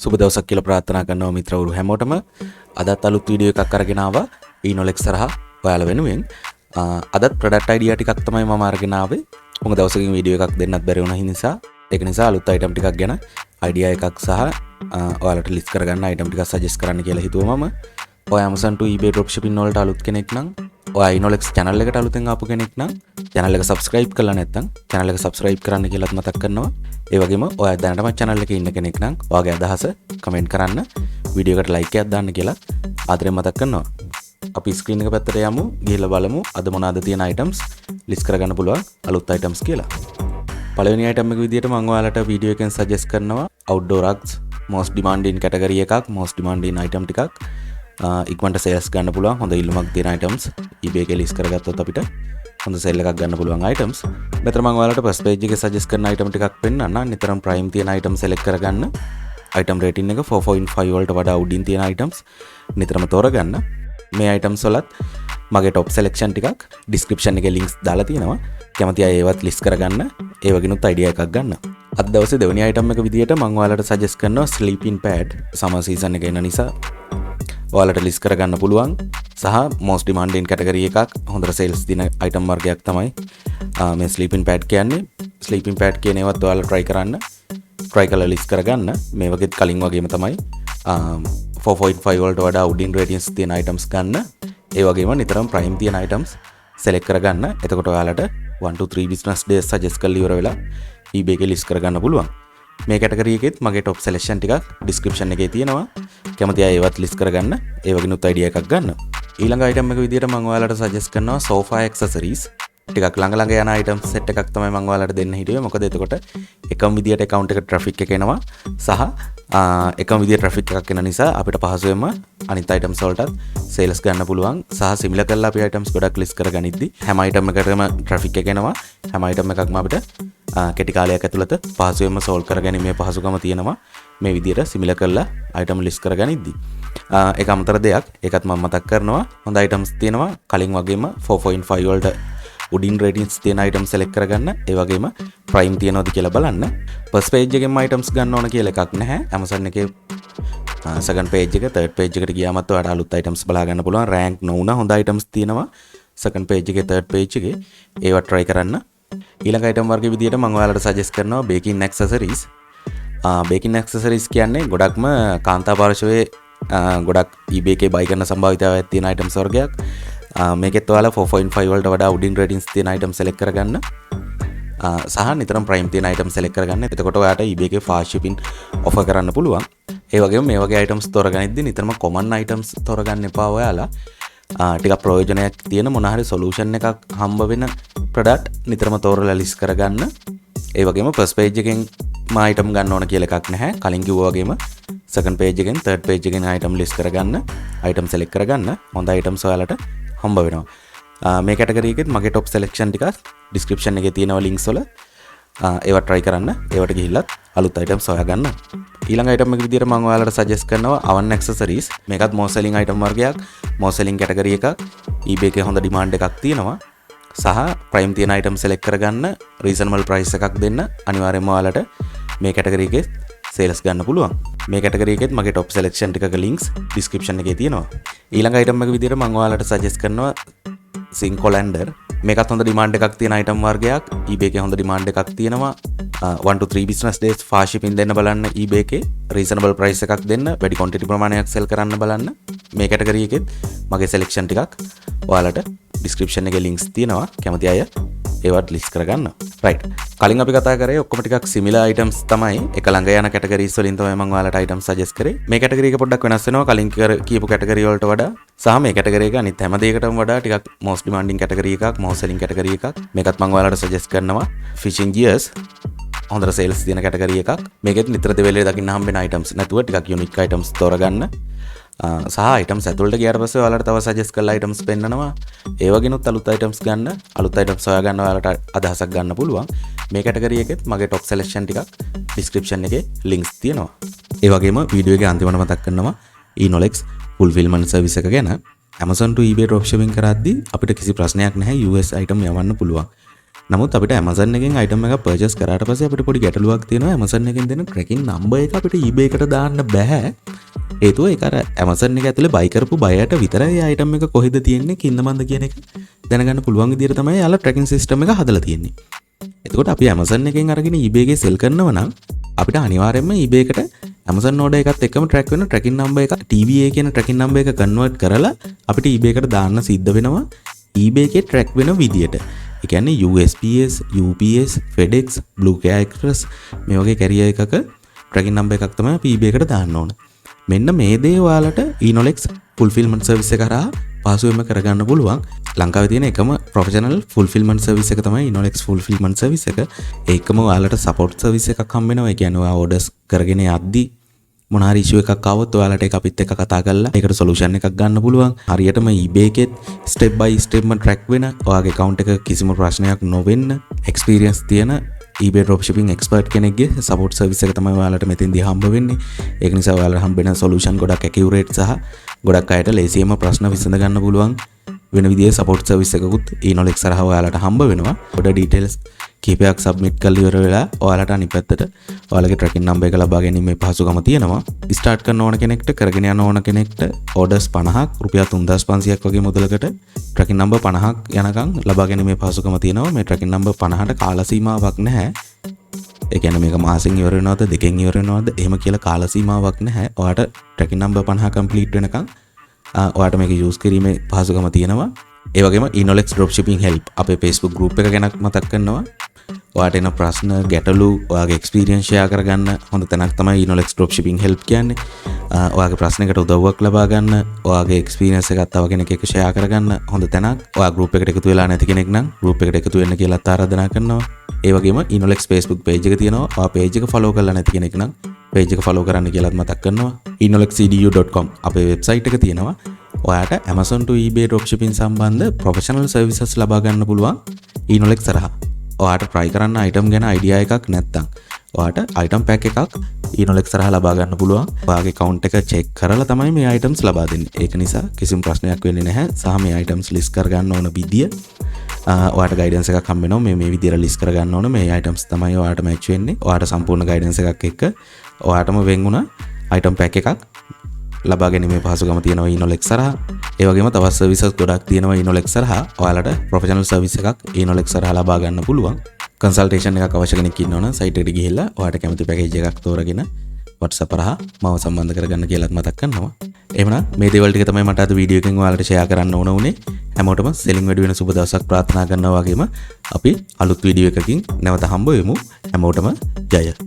සුබ දවසක් කියලා ප්‍රාර්ථනා කරනවා මිත්‍රවරු හැමෝටම. අදත් අලුත් වීඩියෝ එකක් අරගෙන ආවා Enolex සරහා ඔයාලා වෙනුවෙන්. අදත් product idea ටිකක් තමයි මම අරගෙන ආවේ. මොකද දවසකින් වීඩියෝ එකක් දෙන්නත් බැරි වුණා නිසා ඒක නිසා අලුත් item ටිකක් ගැන idea එකක් සහ ඔයාලට list කරගන්න item ටිකක් suggest කරන්න කියලා හිතුවා මම. ඔයා Amazon to eBay dropshipping වලට අලුත් කෙනෙක් නම් ඔයා Enolex channel එකට අලුතෙන් ආපු කෙනෙක් නම් channel එක subscribe කරලා නැත්නම් channel එක subscribe කරන්න කියලාත් මතක් කරනවා. ඒ වගේම ඔයා දැනටම channel එකේ ඉන්න කෙනෙක් නම් ඔයාගේ අදහස comment කරන්න, වීඩියෝ එකට like එකක් දාන්න කියලා ආදරෙන් මතක් කරනවා. අපි screen එක පැත්තට යමු, ගිහලා බලමු අද මොනවාද තියෙන items list කරගන්න පුළුවන් අලුත් items කියලා. පළවෙනි item එක විදියට මම ඔයාලට වීඩියෝ එකෙන් suggest කරනවා outdoor rugs, most demanding category එකක්, most demanding item ටිකක්. ඉක්මනට sales ගන්න පුළුවන් හොඳ ඉල්ලුමක් තියෙන items eBay එකේ list කරගත්තොත් අපිට හොඳ sale එකක් ගන්න පුළුවන් items. මෙතන මම ඔයාලට first page එකේ suggest කරන item ටිකක් පෙන්නන්න. නිතරම prime තියෙන item select කරගන්න. item rating එක 4.5 වලට වඩා උඩින් තියෙන items නිතරම තෝරගන්න. මේ items වලත් මගේ top selection ටිකක් description එකේ links දාලා තියෙනවා. කැමති අය ඒවත් list කරගන්න. ඒ වගේනුත් idea එකක් ගන්න. අද දවසේ දෙවෙනි item එක විදියට මම ඔයාලට suggest කරනවා sleeping pad. summer season එක එන නිසා ඔයාලට list කරගන්න පුළුවන් සහ most demanding category එකක් හොඳට sales දින item වර්ගයක් තමයි මේ sleeping pad කියන්නේ. sleeping pad කියන ඒවත් ඔයාලා try කරන්න. try කරලා list කරගන්න. මේ වගේත් කලින් වගේම තමයි 4.5 වලට වඩා උඩින් ratings තියෙන items ගන්න. ඒ වගේම නිතරම prime තියෙන items select කරගන්න. එතකොට ඔයාලට 1 to 3 business days suggest කරලා ඉවර වෙලා eBay එකේ list කරගන්න පුළුවන්. මේ කැටගරි එකෙත් මගේ top selection ටිකක් description එකේ තියෙනවා. කැමති අය ඒවත් list කරගන්න. ඒ වගේනුත් idea එකක් ගන්න. ඊළඟ item එක විදියට මම ඔයාලට suggest කරනවා sofa accessories. ටිකක් ළඟ ළඟ යන item set එකක් තමයි මම ඔයාලට දෙන්න හිතුවේ. මොකද එතකොට එකම විදියට account එක traffic එක එනවා සහ එකම විදියට traffic එකක් එන නිසා අපිට පහසුවෙන්ම අනිත් items වලටත් sales ගන්න පුළුවන් සහ similar කරලා අපි items ගොඩක් list කරගනිද්දි හැම item එකකටම traffic එක එනවා. හැම item එකක්ම අපිට කෙටි කාලයක් ඇතුළත පහසුවෙන්ම solve කරගැනීමේ පහසුකම තියෙනවා මේ විදියට similar කරලා item list කරගනිද්දි. ඒක අමතර දෙයක්. ඒකත් මම මතක් කරනවා. හොඳ items තියෙනවා. කලින් වගේම 4.5 වලට උඩින් ratings තියෙන items select කරගන්න. ඒ වගේම prime තියෙනවද කියලා බලන්න. first page එකෙන්ම items ගන්න ඕන කියලා එකක් නැහැ. Amazon එකේ second page එක third page එකට ගියාමත් ඔයාලට අලුත් items බලා ගන්න පුළුවන්. rank නොවුණා හොඳ items තියෙනවා second page එකේ third page එකේ. ඒවා try කරන්න. ඊළඟ item වර්ගයේ විදියට මම ඔයාලට suggest කරනවා baking accessories. baking accessories කියන්නේ ගොඩක්ම කාන්තා පාර්ශවයේ ගොඩක් eBay එකේ buy කරන සම්භාවිතාවයක් තියෙන items වර්ගයක්. මේකෙත් ඔයාලා 4.5 වලට වඩා උඩින් ratings තියෙන item select කරගන්න. සහ නිතරම prime තියෙන item select කරගන්න. එතකොට ඔයාලට eBay එකේ fast shipping offer කරන්න පුළුවන්. ඒ වගේම මේ වගේ items තෝරගනිද්දි නිතරම common items තෝරගන්න එපා ඔයාලා. ටිකක් ප්‍රයෝජනයක් තියෙන මොන හරි solution එකක් හම්බ වෙන product නිතරම තෝරලා list කරගන්න. ඒ වගේම first page එකෙන් item ගන්න ඕන කියලා එකක් නැහැ. කලින් කිව්වා වගේම second page එකෙන් third page එකෙන් item list කරගන්න, item select කරගන්න. හොඳ items ඔයාලට හම්බ වෙනවා. මේ කැටගරි එකෙත් මගේ top selection ටික description එකේ තියෙනවා links වල. ඒවා try කරන්න. ඒවට ගිහිල්ලත් අලුත් items හොයාගන්න. ඊළඟ item එක විදියට මම ඔයාලට suggest කරනවා oven accessories. මේකත් most selling item වර්ගයක්, most selling category එකක්. eBay එකේ හොඳ demand එකක් තියෙනවා. සහ prime තියෙන item select කරගන්න, reasonable price එකක් දෙන්න. අනිවාර්යයෙන්ම ඔයාලට මේ category එකේ sales ගන්න පුළුවන්. මේ category එකෙත් මගේ top selection ටිකක links description එකේ තියෙනවා. ඊළඟ item එක විදියට මම ඔයාලට suggest කරනවා sink colander. මේකත් හොඳ demand එකක් තියෙන item වර්ගයක්. eBay එකේ හොඳ demand එකක් තියෙනවා. 1 to 3 business days fast shipping දෙන්න බලන්න eBay එකේ. reasonable price එකක් දෙන්න, වැඩි quantity ප්‍රමාණයක් sell කරන්න බලන්න. මේ category එකෙත් මගේ selection ටිකක් ඔයාලට description එකේ links තියෙනවා. කැමති අය ඒවත් list කරගන්න. right. කලින් අපි කතා කරේ ඔක්කොම ටිකක් similar items තමයි. එක ළඟ යන categories වලින් තමයි මම ඔයාලට items suggest කරේ. මේ category එක පොඩ්ඩක් වෙනස් වෙනවා කලින් කියපු category වලට වඩා. සහ මේ category එක අනිත් හැම දෙයකටම වඩා ටිකක් most demanding category එකක්, most selling category එකක්. මේකත් මම ඔයාලට suggest කරනවා fishing gears. හොඳට sales තියෙන category එකක්. මේකෙත් නිතර දෙවෙලේ දකින්න හම්බෙන items නැතුව ටිකක් unique items තෝරගන්න. සහ items ඇතුළට ගියාට පස්සේ ඔයාලට තව suggest කරලා items පෙන්නනවා. ඒ වගේනොත් අලුත් items ගන්න, අලුත් items හොයාගන්න ඔයාලට අදහසක් ගන්න පුළුවන්. මේ category එකෙත් මගේ top selection ටිකක් description එකේ links තියෙනවා. ඒ වගේම වීඩියෝ එකේ අන්තිමට මතක් කරනවා Enolex Fulfillment Service එක ගැන. Amazon to eBay dropshipping කරද්දී අපිට කිසි ප්‍රශ්නයක් නැහැ US item යවන්න පුළුවන්. නමුත් අපිට Amazon එකෙන් item එකක් purchase කරාට පස්සේ අපිට පොඩි ගැටලුවක් තියෙනවා. Amazon එකෙන් දෙන tracking number එක අපිට eBay එකට දාන්න බෑ. හේතුව ඒක අර Amazon එක ඇතුලේ buy කරපු බයයට විතරයි item එක කොහෙද තියෙන්නේ කින්ද මන්ද කියන එක දැනගන්න පුළුවන් විදිහට තමයි යාලා tracking system එක හදලා තියෙන්නේ. එතකොට අපි Amazon එකෙන් අරගෙන eBay එකේ sell කරනවා නම් අපිට අනිවාර්යයෙන්ම eBay එකට Amazon order එකත් එක්කම track වෙන tracking number එක TVA කියන tracking number එක convert කරලා අපිට eBay එකට දාන්න සිද්ධ වෙනවා eBay එකේ track වෙන විදියට. ඒ කියන්නේ USPS, UPS, FedEx, Blue Care Express මේ වගේ carrier එකක tracking number එකක් තමයි අපි eBay එකට දාන්න ඕන. මෙන්න මේ දේ ඔයාලට Enolex Fulfillment Service එක කරා පහසුවෙන්ම කරගන්න පුළුවන්. ලංකාවේ තියෙන එකම professional fulfillment service එක තමයි Enolex Fulfillment Service එක. ඒකම ඔයාලට support service එකක් හම්බ වෙනවා. ඒ කියන්නේ ඔයා orders කරගෙන යද්දී මොන හරි issue එකක් ආවොත් ඔයාලට ඒක අපිත් එක්ක කතා කරලා ඒකට solution එකක් ගන්න පුළුවන්. හරියටම eBay එකෙත් step by step track වෙන ඔයාගේ account එක කිසිම ප්‍රශ්නයක් නොවෙන්න experience තියෙන eBay dropshipping expert කෙනෙක්ගේ support service එක තමයි ඔයාලට මෙතෙන්දී හම්බ වෙන්නේ. ඒක නිසා ඔයාලට හම්බ වෙන solution ගොඩක් accurate සහ ගොඩක් අයට ලේසියෙන්ම ප්‍රශ්න විසඳ ගන්න පුළුවන් වෙන විදිහේ support service එකකුත් Enolex හරහා ඔයාලට හම්බ වෙනවා. පොඩ details කීපයක් submit කරලා ඉවර වෙලා ඔයාලට අනිත් පැත්තට ඔයාලගේ tracking number එක ලබා ගැනීමේ පහසුකම තියෙනවා. start කරන ඕන කෙනෙක්ට කරගෙන යන ඕන කෙනෙක්ට orders 50ක් රුපියල් 3500ක් වගේ මුදලකට tracking number 50ක් යනකම් ලබා ගැනීමේ පහසුකම තියෙනවා. මේ tracking number 50ට කාල සීමාවක් නැහැ. ඒ කියන්නේ මේක මාසෙන් ඉවර වෙනවද දෙකෙන් ඉවර වෙනවද එහෙම කියලා කාල සීමාවක් නැහැ. ඔයාට tracking number 50 complete වෙනකම් ඔයාට මේක use කිරීමේ පහසුකම තියෙනවා. ඒ වගේම Enolex Dropshipping Help අපේ Facebook group එක ගැන මතක් කරනවා. ඔයාට එන ප්‍රශ්න ගැටලු ඔයාගේ experience share කරගන්න හොඳ තැනක් තමයි Enolex Dropshipping Help කියන්නේ. ඔයාගේ ප්‍රශ්නයකට උදව්වක් ලබා ගන්න, ඔයාගේ experience එකත් තව කෙනෙක් එක්ක share කරගන්න හොඳ තැනක්. ඔයා group එකට එකතු වෙලා නැති කෙනෙක් නම් group එකට එකතු වෙන්න කියලා ආරාධනා කරනවා. ඒ වගේම Enolex Facebook page එක තියෙනවා. ඔයා page එක follow කරලා නැති කෙනෙක් නම් page එක follow කරන්න කියලාත් මතක් කරනවා. enolexedu.com අපේ website එක තියෙනවා. ඔයාට Amazon to eBay dropshipping සම්බන්ධ professional services ලබා ගන්න පුළුවන් Enolex හරහා. ඔයාට try කරන්න item ගැන idea එකක් නැත්නම් ඔයාට item pack එකක් Enolex හරහා ලබා ගන්න පුළුවන්. ඔයාගේ account එක check කරලා තමයි මේ items ලබා දෙන්නේ. ඒක නිසා කිසිම ප්‍රශ්නයක් වෙන්නේ නැහැ. සහ මේ items list කර ගන්න ඕන විදිය ඔයාට guidance එකක් හම්බ වෙනවා. මේ විදියට list කර ගන්න ඕන මේ items තමයි ඔයාට match වෙන්නේ. ඔයාට සම්පූර්ණ guidance එකක් එක්ක ඔයාටම වෙන් වුණ item pack එකක් ලබා ගැනීමේ පහසුකම තියෙනවා Enolex හරහා. ඒ වගේම තවත් services ගොඩක් තියෙනවා Enolex හරහා. ඔයාලට professional service එකක් Enolex හරහා ලබා ගන්න පුළුවන්. consultation එකක් අවශ්‍ය කෙනෙක් ඉන්නවනම් site එකට ගිහිල්ලා ඔයාට කැමති package එකක් තෝරගෙන WhatsApp හරහා මාව සම්බන්ධ කරගන්න කියලාත් මතක් කරනවා. එහෙමනම් මේ දේවල් ටික තමයි මට අද වීඩියෝ එකෙන් ඔයාලට share කරන්න ඕන උනේ. හැමෝටම selling වැඩි වෙන සුබ දවසක් ප්‍රාර්ථනා කරනවා වගේම අපි අලුත් වීඩියෝ එකකින් නැවත හම්බ වෙමු. හැමෝටම ජය.